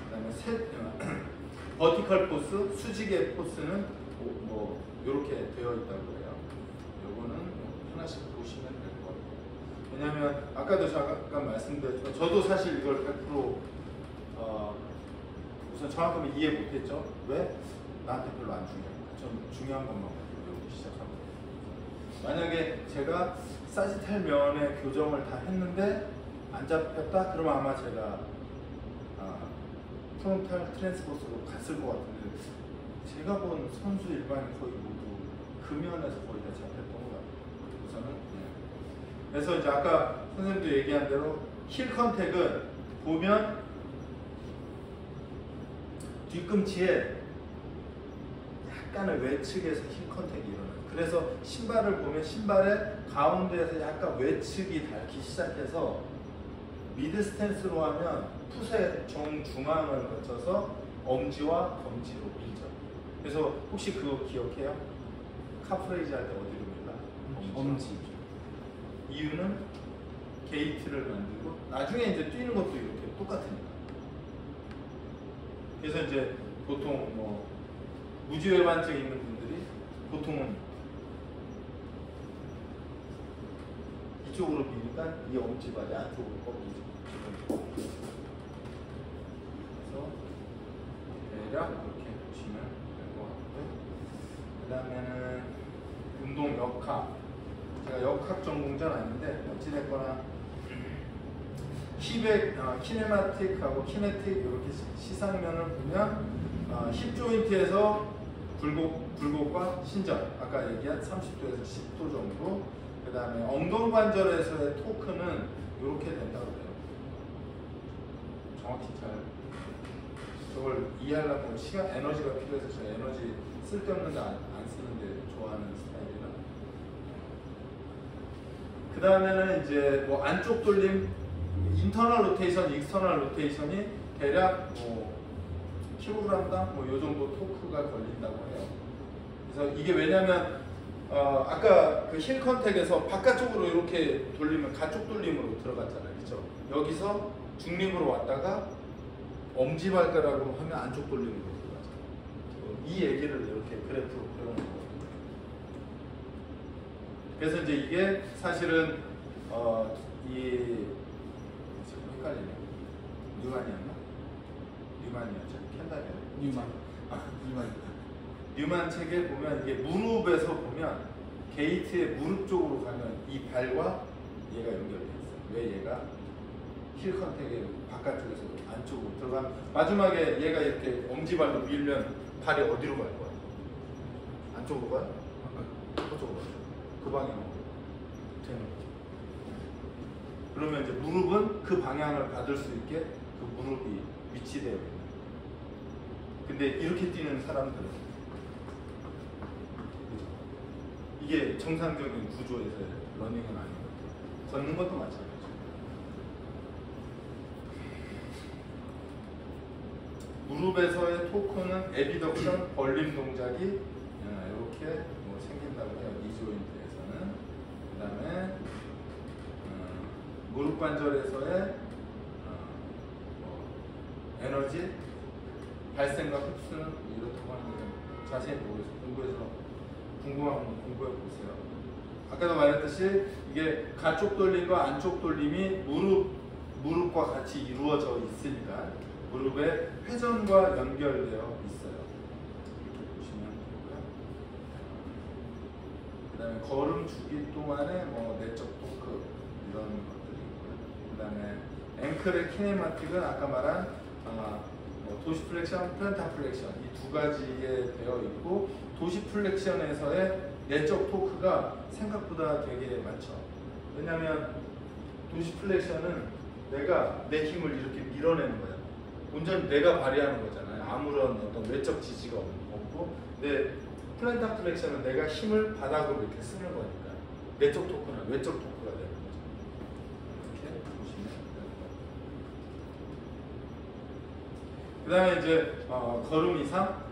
그다음에 버티컬 포스, 수직의 포스는 뭐 이렇게 되어 있다고 해요. 요거는 뭐 하나씩 보시면 될 것 같아요. 왜냐하면 아까도 잠깐 말씀드렸지만 저도 사실 이걸 100% 우선 정확하게 이해 못했죠. 왜? 나한테 별로 안 중요하니까. 전 중요한 것만 배우기 시작합니다. 만약에 제가 사지탈 면의 교정을 다 했는데 안 잡혔다? 그러면 아마 제가 프론탈 트랜스버스로 갔을 것 같은데 제가 본 선수 일반인 거의 모두 그 면에서 거의 다 잡혔던 것 같아요. 우선은 그래서 이제 아까 선생님도 얘기한 대로 힐 컨택은 보면 뒤꿈치에 약간의 외측에서 힐 컨택이 일어나요. 그래서 신발을 보면 신발의 가운데에서 약간 외측이 닳기 시작해서 미드 스탠스로 하면 풋의 정중앙을 거쳐서 엄지와 검지로 밀죠. 그래서 혹시 그거 기억해요? 카프레이즈 할 때 어디로 밀까? 엄지. 이유는 게이트를 만들고 나중에 이제 뛰는 것도 이렇게 똑같으니까. 그래서 이제 보통 뭐 무지외반증 있는 분들이 보통은 이쪽으로 미니까 이 엄지발이 안쪽으로 꺾이죠. 그래서 대략 이렇게 보시면 될 것 같고요. 그 다음에는 운동 역학. 제가 역학 전공자는 아닌데 어찌됐거나 힙의 키네마틱하고 키네틱 이렇게 시상면을 보면 힙 조인트에서 굴곡과 신전, 아까 얘기한 30도에서 10도 정도. 그 다음에 엉덩이 관절에서의 토크는 이렇게 된다고 해요. 정확히 잘 저걸 이해하려면 시간, 에너지가 필요해서 제가 에너지 쓸데없는 거 안 쓰는데 좋아하는 스타일이라. 그 다음에는 이제 뭐 안쪽 돌림, 인터널 로테이션, 익스터널 로테이션이 대략 뭐 킬로그램당 뭐 요 정도 토크가 걸린다고 해요. 그래서 이게 왜냐면 아까 그 힐 컨택에서 바깥쪽으로 이렇게 돌리면 가쪽 돌림으로 들어갔잖아요. 그렇죠? 여기서 중립으로 왔다가 엄지발가락으로 하면 안쪽 돌림으로 들어가죠. 이 얘기를 이렇게 그래프로 그려놓은 거거든요. 그래서 이제 이게 사실은 이 헷갈리네. 뉴만이었나? 뉴만이었죠. 켄달이었나? 뉴만 책에 보면 이게 무릎에서 보면 게이트의 무릎 쪽으로 가면 이 발과 얘가 연결돼 있어요. 왜 얘가 힐 컨택의 바깥쪽에서 안쪽으로 들어가면 마지막에 얘가 이렇게 엄지발로 밀면 발이 어디로 갈 거야? 안쪽으로 가요? 그쪽으로 가요. 그 방향으로 되는 거죠. 그러면 이제 무릎은 그 방향을 받을 수 있게 그 무릎이 위치되어 있는 거예요. 근데 이렇게 뛰는 사람들은 이게 정상적인 구조에서의 러닝은 아니거든요. 걷는 것도 마찬가지죠. 무릎에서의 토크는 에비덕션, 벌림 동작이 이렇게 뭐 생긴다고 해요. 이 조인트에서는. 그 다음에 무릎 관절에서의 에너지, 발생과 흡수는 이렇다고 하는데 자세히 공부해서 궁금하면 공부해 보세요. 아까도 말했듯이 이게 가쪽 돌림과 안쪽 돌림이 무릎과 같이 이루어져 있으니까 무릎의 회전과 연결되어 있어요. 이렇게 보시면 되고요. 그 다음에 걸음 주기 동안에 뭐 내적 토크 이런 것들이 있고요. 그 다음에 앵클의 키네마틱은 아까 말한 도시플렉션, 플랜타플렉션 이 두 가지에 되어 있고 도시플렉션에서의 내적 토크가 생각보다 되게 많죠. 왜냐하면 도시플렉션은 내가 내 힘을 이렇게 밀어내는 거야. 온전히 내가 발휘하는 거잖아요. 아무런 어떤 외적 지지가 없고 내 플랜터 플렉션은 내가 힘을 바닥으로 이렇게 쓰는 거니까 내적 토크나 외적 토크가 되는 거죠. 이렇게 보시면 됩니다. 그 다음에 이제 걸음 이상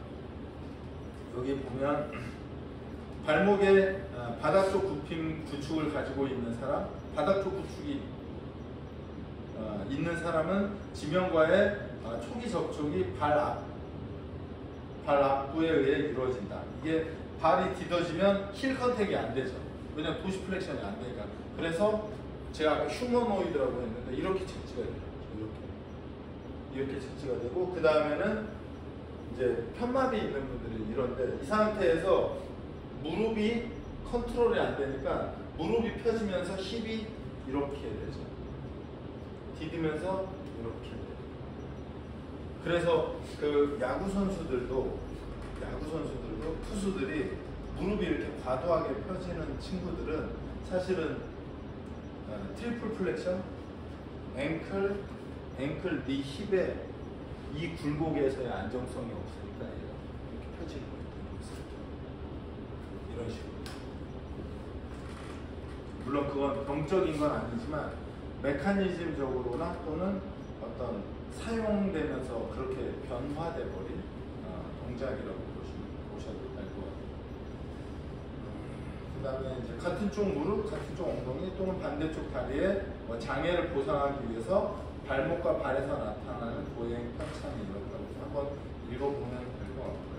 여기 보면 발목에 바닥 쪽 굽힘 구축을 가지고 있는 사람, 바닥 쪽 구축이 있는 사람은 지면과의 초기 접촉이 발 앞부에 의해 이루어진다. 이게 발이 디뎌지면 힐 컨택이 안 되죠. 왜냐면 도시 플렉션이 안 되니까. 그래서 제가 아까 휴머노이드라고 했는데 이렇게 착지가 돼요. 이렇게 착지가 되고 그 다음에는 이제 편마비 있는 분들이 이런데 이 상태에서 무릎이 컨트롤이 안 되니까 무릎이 펴지면서 힙이 이렇게 되죠. 디디면서 이렇게 돼요. 그래서 그 야구 선수들도 투수들이 무릎이 이렇게 과도하게 펴지는 친구들은 사실은 트리플 플렉션, 앵클, 니 힙에 이 굴곡에서의 안정성이 없으니까 이렇게 펴지는 거예요. 이런 식으로. 물론 그건 병적인 건 아니지만 메커니즘적으로나 또는 어떤 사용되면서 그렇게 변화돼 버린 동작이라고 보셔도 될 것 같아요. 그 다음에 이제 같은 쪽 무릎, 같은 쪽 엉덩이 또는 반대쪽 다리에 장애를 보상하기 위해서 발목과 발에서 나타나는 보행 편차는 이렇다고 해서 한번 읽어보면 될 것 같고요.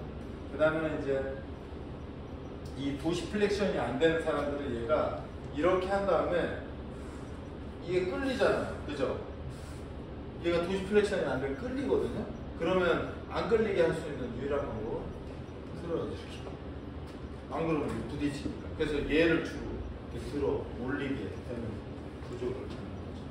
그 다음에 이제 이 도시 플렉션이 안 되는 사람들은 얘가 이렇게 한 다음에 이게 끌리잖아요. 그죠? 얘가 도시 플렉션이 안 되면 끌리거든요? 그러면 안 끌리게 할 수 있는 유일한 방법은 들어야죠. 이렇게. 안 그러면 부딪히니까. 그래서 얘를 주로 이렇게 들어 올리게 되는 구조를 찾는 거죠.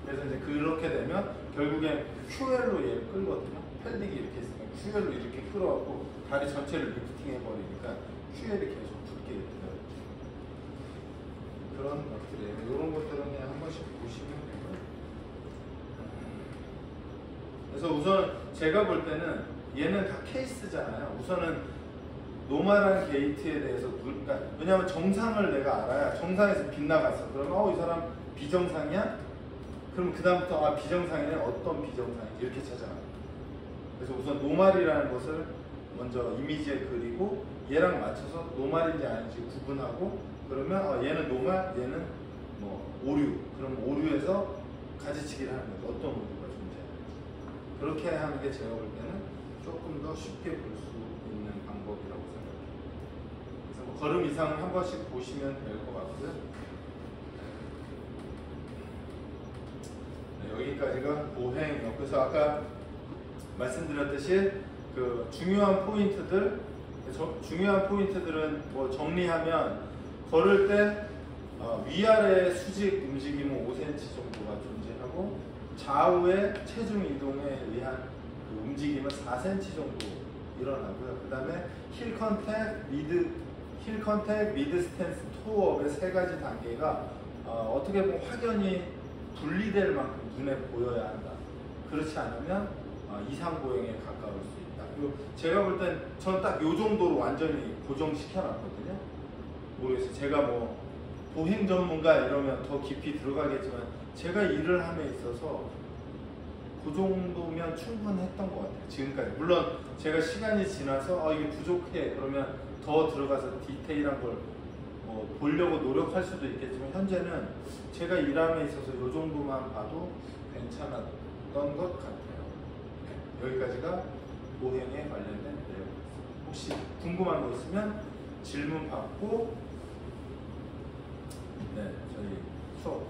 그래서 이제 그렇게 되면 결국엔 QL로 얘를 끌거든요. 펠딕이 이렇게 있으면 QL로 이렇게 끌어갖고 다리 전체를 리프팅 해버리니까 QL이 계속 붙게 돼요. 그런 것들이에요. 이런 것들은 그냥 한 번씩 보시면 되고요. 그래서 우선 제가 볼 때는 얘는 다 케이스잖아요. 우선은 노멀한 게이트에 대해서 그러니까 왜냐하면 정상을 내가 알아야 정상에서 빗나갔어. 그러면 이 사람 비정상이야? 그럼 그 다음부터 비정상이네. 어떤 비정상인지 이렇게 찾아가요. 그래서 우선 노멀이라는 것을 먼저 이미지에 그리고 얘랑 맞춰서 노멀인지 아닌지 구분하고 그러면 얘는 노멀, 얘는 뭐 오류. 그럼 오류에서 가지치기를 하는 거죠. 어떤 오류가 존재하는지. 그렇게 하는 게 제가 볼 때는 조금 더 쉽게 볼 수 있는 방법이라고 생각해요. 그래서 뭐 걸음 이상을 한 번씩 보시면 될 것 같고요. 네, 여기까지가 보행이요. 그래서 아까 말씀드렸듯이 그 중요한 포인트들은 뭐 정리하면 걸을 때 위아래 수직 움직임은 5cm 정도가 존재하고 좌우의 체중 이동에 의한 그 움직임은 4cm 정도 일어나고요. 그 다음에 힐 컨택, 미드 스탠스, 토어업의 세 가지 단계가 어떻게 보면 확연히 분리될 만큼 눈에 보여야 한다. 그렇지 않으면 이상 보행에 가까울 수 있다. 그리고 제가 볼 땐 전 딱 요 정도로 완전히 고정시켜 놨거든요. 모르겠어요. 제가 뭐 보행 전문가 이러면 더 깊이 들어가겠지만 제가 일을 함에 있어서 그 정도면 충분했던 것 같아요. 지금까지. 물론 제가 시간이 지나서 이게 부족해 그러면 더 들어가서 디테일한 걸 뭐 보려고 노력할 수도 있겠지만 현재는 제가 일함에 있어서 이 정도만 봐도 괜찮았던 것 같아요. 네, 여기까지가 보행에 관련된 내용입니다. 혹시 궁금한 거 있으면 질문 받고 저희 수업